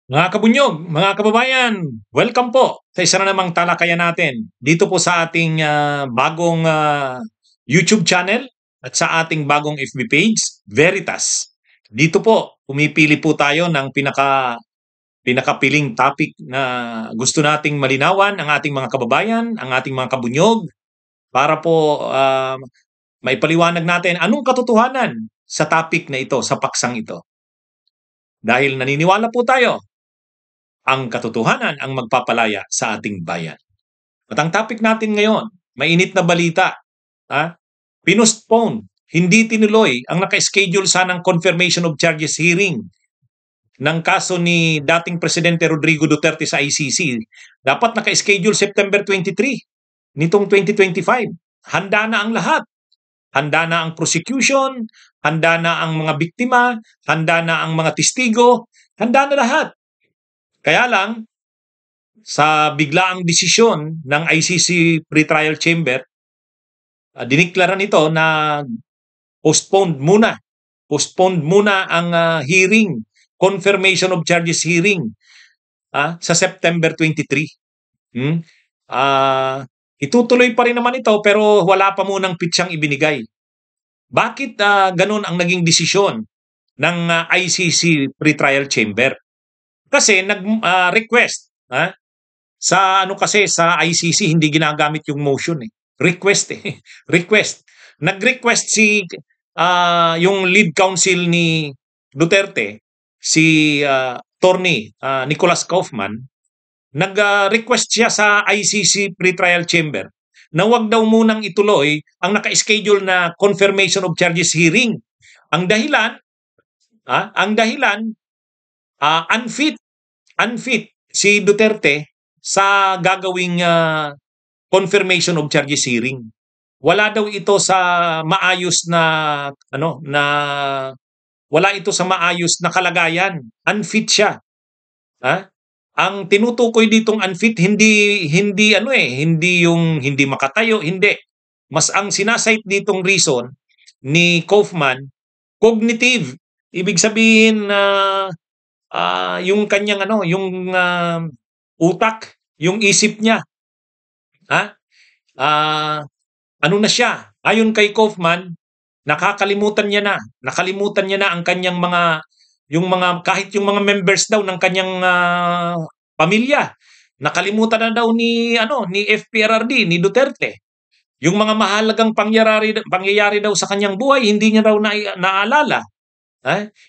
Mga kabunyog, mga kababayan, welcome po sa isa na namang talakayan natin dito po sa ating bagong YouTube channel at sa ating bagong FB page, Veritas. Dito po, pumipili po tayo ng pinakapiling topic na gusto nating malinawan ang ating mga kababayan, ang ating mga kabunyog, para po maipaliwanag natin anong katotohanan sa topic na ito, sa paksang ito. Dahil naniniwala po tayo ang katotohanan ang magpapalaya sa ating bayan. At ang topic natin ngayon, mainit na balita. Ha? Pinostpone, hindi tinuloy ang naka-schedule sanang confirmation of charges hearing ng kaso ni dating Presidente Rodrigo Duterte sa ICC. Dapat naka-schedule September 23 nitong 2025. Handa na ang lahat. Handa na ang prosecution, handa na ang mga biktima, handa na ang mga testigo, handa na lahat. Kaya lang, sa biglaang desisyon ng ICC Pretrial Chamber, diniklara nito na postponed muna. Postponed muna ang hearing, confirmation of charges hearing sa September 23. Itutuloy pa rin naman ito pero wala pa munang pitsang ibinigay. Bakit ganun ang naging desisyon ng ICC Pretrial Chamber? Kasi nag-request sa kasi sa ICC hindi ginagamit yung motion Request Request. Nag-request yung lead counsel ni Duterte, si attorney Nicholas Kaufman, nag-request siya sa ICC Pretrial Chamber na wag daw munang ituloy ang naka-schedule na confirmation of charges hearing. Ang dahilan, unfit si Duterte sa gagawing confirmation of charges hearing. Wala daw ito sa maayos na wala ito sa maayos na kalagayan. Unfit siya. Ang tinutukoy ditong unfit hindi yung hindi makatayo, hindi. Mas ang sinasite ditong reason ni Kaufman, cognitive. Ibig sabihin yung kanyang yung utak, yung isip niya. Ano na siya? Ayon kay Kaufman, nakalimutan niya na ang kanyang kahit yung mga members daw ng kanyang pamilya. Nakalimutan na daw ni FPRRD, ni Duterte. Yung mga mahalagang pangyayari daw sa kanyang buhay, hindi niya daw naalala.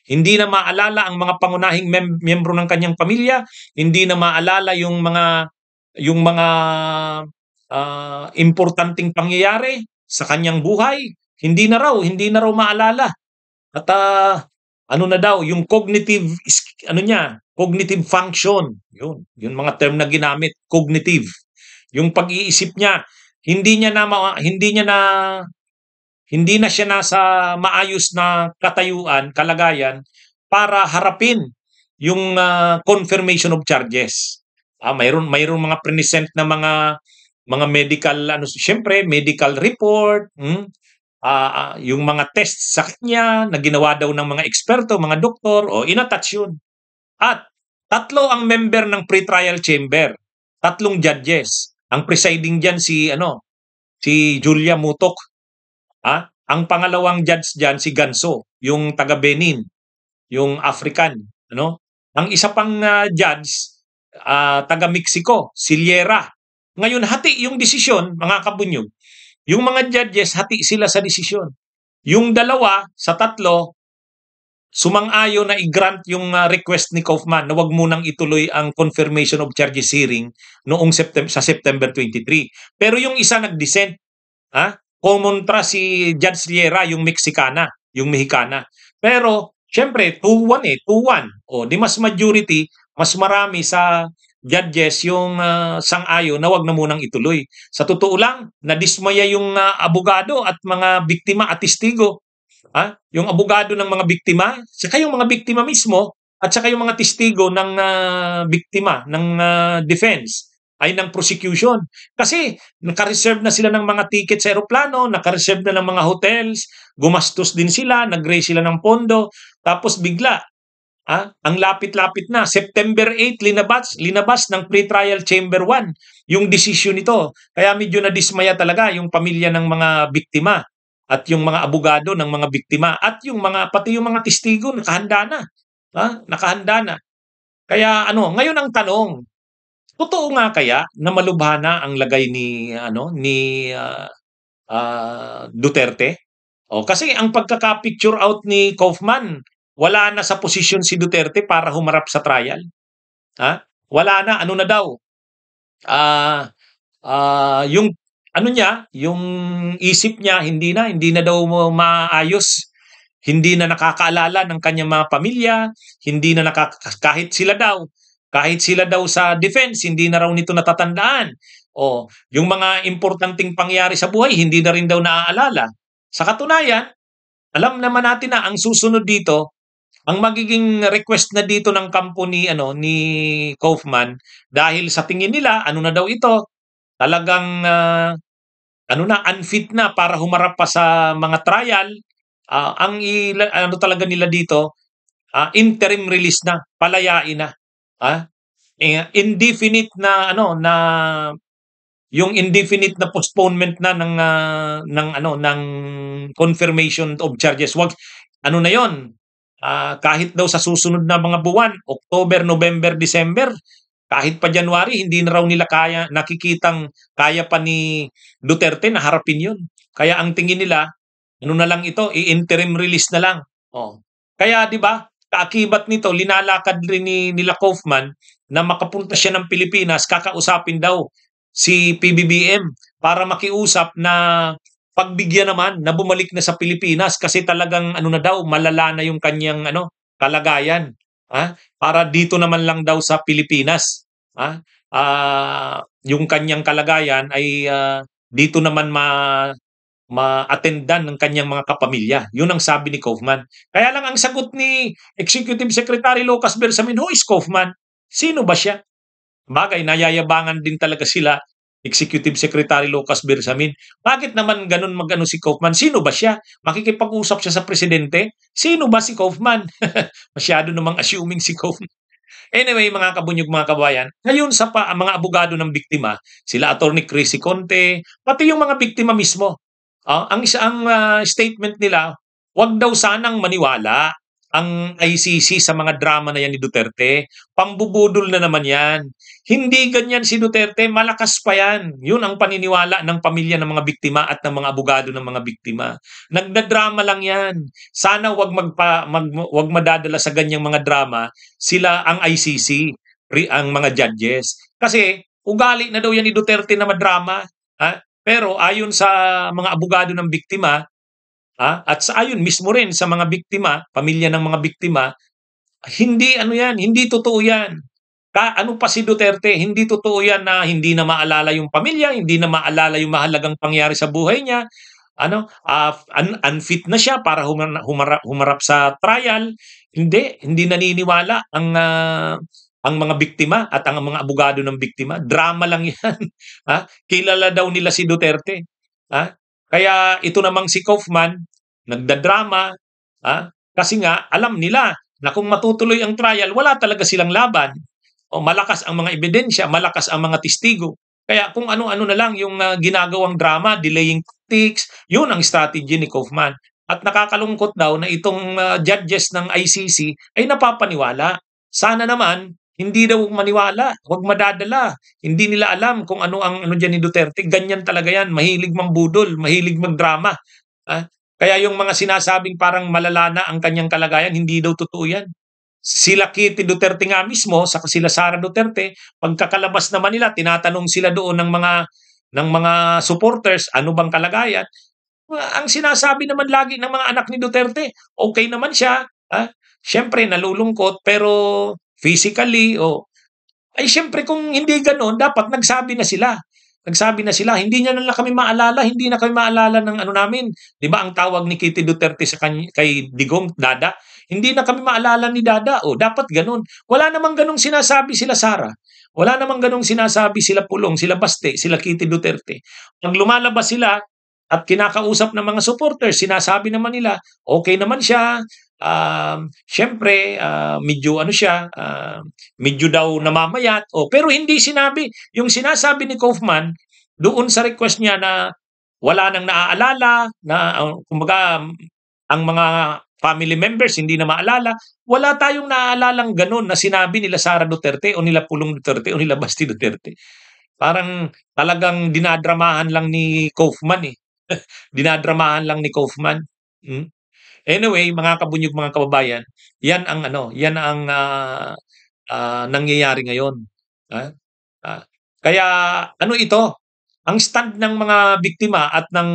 Hindi na maalala ang mga pangunahing miyembro ng kanyang pamilya, hindi na maalala yung mga importanteng pangyayari sa kanyang buhay, hindi na raw maalala. At na daw yung cognitive cognitive function, yun mga term na ginamit, cognitive. Yung pag-iisip niya, hindi na siya nasa maayos na kalagayan para harapin yung confirmation of charges. Mayroon mga present na mga medical syempre medical report, yung mga tests sa kanya na ginawa daw ng mga eksperto, mga doktor, inattach yun. At tatlo ang member ng pretrial chamber, tatlong judges. Ang presiding diyan si Julia Mutok. Ang pangalawang judge diyan si Ganso, yung taga Benin, yung African, Ang isa pang judge taga Mexico, si Liera. Ngayon hati yung desisyon, mga kabunyog. Yung mga judges hati sila sa desisyon. Yung dalawa sa tatlo sumang-ayon na i-grant yung request ni Kaufman na wag munang ituloy ang confirmation of charges hearing noong September 23. Pero yung isa nag-dissent. Kumontra si Judge Liera, yung Mexicana, yung Mexicana. Pero, syempre, 2-1 2-1. Di mas majority, mas marami sa judges yung sang-ayon na wag na munang ituloy. Sa totoo lang, nadismaya yung abogado at mga biktima at testigo. Yung abogado ng mga biktima, saka yung mga biktima mismo, at saka yung mga testigo ng biktima, ng defense, ay ng prosecution. Kasi naka-reserve na sila ng mga ticket sa aeroplano, naka-reserve na ng mga hotels, gumastos din sila, nag-raise sila ng pondo, tapos bigla, Ang lapit-lapit na. September 8, linabas ng Pre-Trial Chamber 1 yung desisyon nito. Kaya medyo nadismaya talaga yung pamilya ng mga biktima at yung mga abogado ng mga biktima at yung pati yung mga testigo nakahanda na. Nakahanda na. Kaya ngayon ang tanong, totoo nga kaya na malubha na ang lagay ni Duterte? Kasi ang pagkaka-picture out ni Kaufman, wala na sa posisyon si Duterte para humarap sa trial. Wala na, ano na daw, ah, yung yung isip niya hindi na daw maayos. Hindi na nakakaalala ng kanyang mga pamilya, hindi na kahit sila daw sa defense, hindi na raw nito natatandaan. Yung mga importanteng pangyari sa buhay, hindi na rin daw naaalala. Sa katunayan, alam naman natin na ang susunod dito, ang magiging request na dito ng kampo ni Kaufman, dahil sa tingin nila, ano na daw ito, talagang unfit na para humarap pa sa mga trial. Ang talaga nila dito, interim release na, palayain na. Indefinite na yung indefinite na postponement na ng confirmation of charges. Na 'yon. Kahit daw sa susunod na mga buwan, October, November, December, kahit pa January, hindi na raw nila nakikitang kaya pa ni Duterte na harapin 'yun. Kaya ang tingin nila, na lang ito, i-interim release na lang. Kaya 'di ba, kaakibat nito, linalakad rin nila Kaufman na makapunta siya ng Pilipinas, kakausapin daw si PBBM para makiusap na pagbigyan naman na bumalik na sa Pilipinas kasi talagang na daw, malala na yung kanyang kalagayan. Para dito naman lang daw sa Pilipinas. Yung kanyang kalagayan ay dito naman ma-attendan ng kanyang mga kapamilya. Yun ang sabi ni Kaufman. Kaya lang ang sagot ni Executive Secretary Lucas Bersamin, who is Kaufman? Sino ba siya? Bagay, nayayabangan din talaga sila, Executive Secretary Lucas Bersamin. Bakit naman ganun mag-ano si Kaufman? Sino ba siya? Makikipag-usap siya sa presidente? Sino ba si Kaufman? Masyado namang assuming si Kaufman. Anyway, mga kabunyog, mga kabayan, ngayon sa mga abogado ng biktima, sila Attorney Chrissy Conte, pati yung mga biktima mismo, ang statement nila, wag daw sanang maniwala ang ICC sa mga drama na yan ni Duterte. Pambubudol na naman yan. Hindi ganyan si Duterte, malakas pa yan. Yun ang paniniwala ng pamilya ng mga biktima at ng mga abogado ng mga biktima. Nagdadrama lang yan. Sana wag madadala sa ganyang mga drama sila ang ICC, ang mga judges. Kasi ugali na daw yan ni Duterte na madrama. Pero ayon sa mga abogado ng biktima, at ayon mismo rin sa mga biktima, pamilya ng mga biktima, hindi totoo yan. Ano pa si Duterte, hindi totoo yan na hindi na maalala yung pamilya, hindi na maalala yung mahalagang pangyari sa buhay niya. Unfit na siya para humarap sa trial. Hindi naniniwala ang mga biktima at ang mga abogado ng biktima. Drama lang yan. Kilala daw nila si Duterte. Kaya ito namang si Kaufman, nagdadrama, kasi nga alam nila na kung matutuloy ang trial, wala talaga silang laban. Malakas ang mga ebidensya, malakas ang mga testigo. Kaya kung ano-ano na lang yung ginagawang drama, delaying tactics, yun ang strategy ni Kaufman. At nakakalungkot daw na itong judges ng ICC ay napapaniwala. Sana naman, hindi daw maniwala, huwag madadala. Hindi nila alam kung ano ang dyan ni Duterte. Ganyan talaga yan, mahilig mambudol, mahilig magdrama. Kaya yung mga sinasabing parang malala na ang kanyang kalagayan, hindi daw totoo yan. Sila Kitty Duterte nga mismo, saka sila Sara Duterte, pagkakalabas naman nila, tinatanong sila doon ng mga supporters, ano bang kalagayan? Ang sinasabi naman lagi ng mga anak ni Duterte, okay naman siya. Siyempre, nalulungkot, pero physically, ay siyempre kung hindi gano'n, dapat nagsabi na sila. Hindi na kami maalala, hindi na kami maalala ng namin. 'Di ba ang tawag ni Kitty Duterte kay Digong, Dada? Hindi na kami maalala ni Dada. Dapat gano'n. Wala namang gano'ng sinasabi sila Sara. Wala namang gano'ng sinasabi sila Pulong, sila Baste, sila Kitty Duterte. Pag lumalabas sila at kinakausap ng mga supporters, sinasabi naman nila, okay naman siya, siyempre, medyo ano siya, medyo daw namamayat, pero hindi sinabi yung sinasabi ni Kaufman doon sa request niya na wala nang naaalala, na kumbaga ang mga family members hindi na maalala, wala tayong naalalang gano'n na sinabi nila Sara Duterte o nila Pulong Duterte o nila Basti Duterte. Parang talagang dinadramahan lang ni Kaufman, eh. Dinadramahan lang ni Kaufman. Hmm. Anyway, mga kabunyog, mga kababayan, 'yan ang ano, 'yan ang, nangyayari ngayon, ah, ah. Kaya ano ito, ang stand ng mga biktima at ng,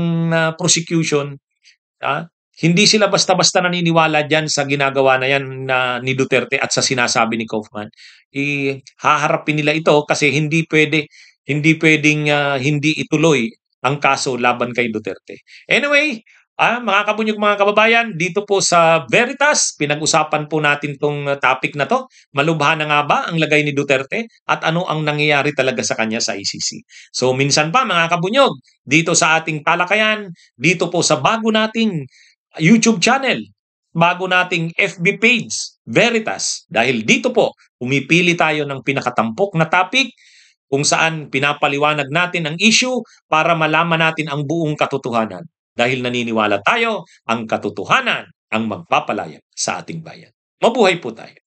prosecution, ah, hindi sila basta-basta naniniwala diyan sa ginagawa na 'yan ni Duterte at sa sinasabi ni Kaufman. Haharapin nila ito kasi hindi puwedeng, hindi ituloy ang kaso laban kay Duterte. Anyway, mga kabunyog, mga kababayan, dito po sa Veritas, pinag-usapan po natin 'tong topic na 'to. Malubha na nga ba ang lagay ni Duterte at ano ang nangyayari talaga sa kanya sa ICC? So minsan pa mga kabunyog, dito sa ating talakayan, dito po sa bago nating YouTube channel, bago nating FB page, Veritas. Dahil dito po, pumipili tayo ng pinakatampok na topic kung saan pinapaliwanag natin ang issue para malaman natin ang buong katotohanan. Dahil naniniwala tayo, ang katotohanan ang magpapalaya sa ating bayan. Mabuhay po tayo.